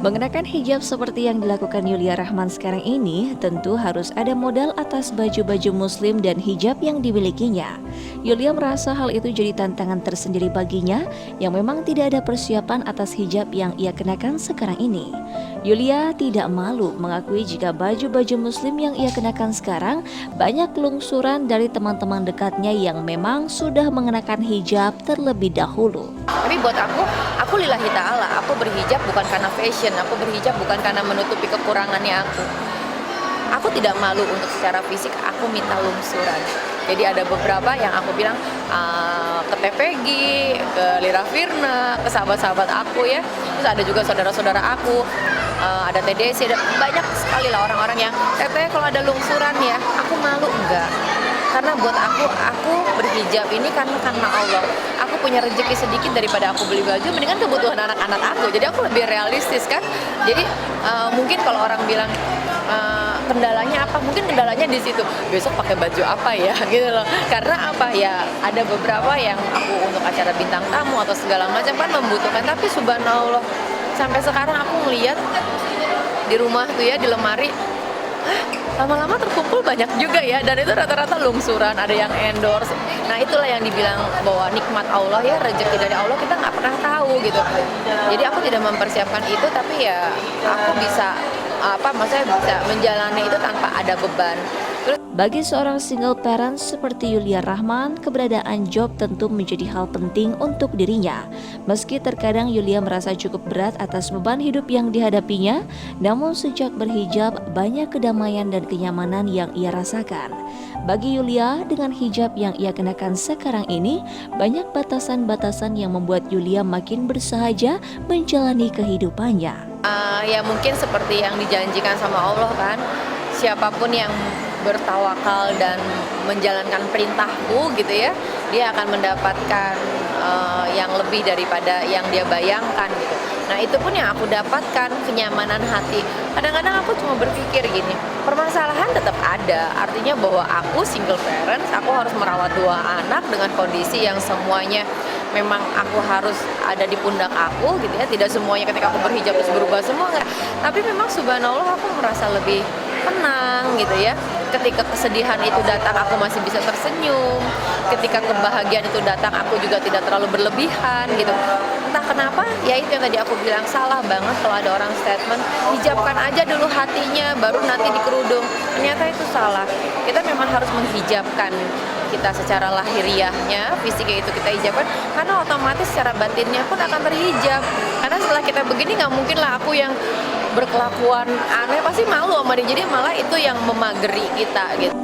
Mengenakan hijab seperti yang dilakukan Yulia Rahman sekarang ini, tentu harus ada modal atas baju-baju muslim dan hijab yang dimilikinya. Yulia merasa hal itu jadi tantangan tersendiri baginya, yang memang tidak ada persiapan atas hijab yang ia kenakan sekarang ini. Yulia tidak malu mengakui jika baju-baju muslim yang ia kenakan sekarang banyak lungsuran dari teman-teman dekatnya yang memang sudah mengenakan hijab terlebih dahulu. Tapi buat aku lillahi ta'ala, aku berhijab bukan karena fashion, aku berhijab bukan karena menutupi kekurangannya aku. Aku tidak malu untuk secara fisik, aku minta lungsuran. Jadi ada beberapa yang aku bilang ke TPG, ke Lira Firna, ke sahabat-sahabat aku ya. Terus ada juga saudara-saudara aku, ada TDC, ada banyak sekali lah orang-orang yang teteh kalau ada lungsuran ya, aku malu enggak. Karena buat aku berhijab ini karena Allah. Aku punya rezeki sedikit daripada aku beli baju, mendingan kebutuhan anak-anak aku. Jadi aku lebih realistis kan. Jadi mungkin kalau orang bilang kendalanya apa? Mungkin kendalanya di situ. Besok pakai baju apa ya? Gitu loh. Karena apa ya? Ada beberapa yang aku untuk acara bintang tamu atau segala macam kan membutuhkan. Tapi subhanallah, sampai sekarang aku ngeliat di rumah tuh ya, di lemari, lama-lama terkumpul banyak juga ya, dan itu rata-rata lungsuran, ada yang endorse. Nah itulah yang dibilang bahwa nikmat Allah ya, rezeki dari Allah kita nggak pernah tahu gitu. Jadi aku tidak mempersiapkan itu, tapi ya aku bisa maksudnya bisa menjalani itu tanpa ada beban. Bagi seorang single parent seperti Yulia Rahman, keberadaan job tentu menjadi hal penting untuk dirinya. Meski terkadang Yulia merasa cukup berat atas beban hidup yang dihadapinya, namun sejak berhijab banyak kedamaian dan kenyamanan yang ia rasakan. Bagi Yulia, dengan hijab yang ia kenakan sekarang ini, banyak batasan-batasan yang membuat Yulia makin bersahaja menjalani kehidupannya. Ya mungkin seperti yang dijanjikan sama Allah kan, siapapun yang bertawakal dan menjalankan perintahku gitu ya, dia akan mendapatkan yang lebih daripada yang dia bayangkan gitu. Nah itu pun yang aku dapatkan, kenyamanan hati. Kadang-kadang aku cuma berpikir gini, permasalahan tetap ada, artinya bahwa aku single parents, aku harus merawat 2 anak dengan kondisi yang semuanya memang aku harus ada di pundak aku gitu ya. Tidak semuanya ketika aku berhijab terus berubah semua, enggak. Tapi memang subhanallah aku merasa lebih tenang gitu ya. Ketika kesedihan itu datang aku masih bisa tersenyum. Ketika kebahagiaan itu datang aku juga tidak terlalu berlebihan gitu. Entah kenapa ya itu yang tadi aku bilang, salah banget kalau ada orang statement hijabkan aja dulu hatinya baru nanti dikerudung. Ternyata itu salah. Kita memang harus menghijabkan kita secara lahiriahnya, fisiknya itu kita hijabkan, karena otomatis secara batinnya pun akan terhijab. Karena setelah kita begini nggak mungkin lah aku yang berkelakuan aneh, pasti malu sama dia. Jadi malah itu yang memageri kita gitu.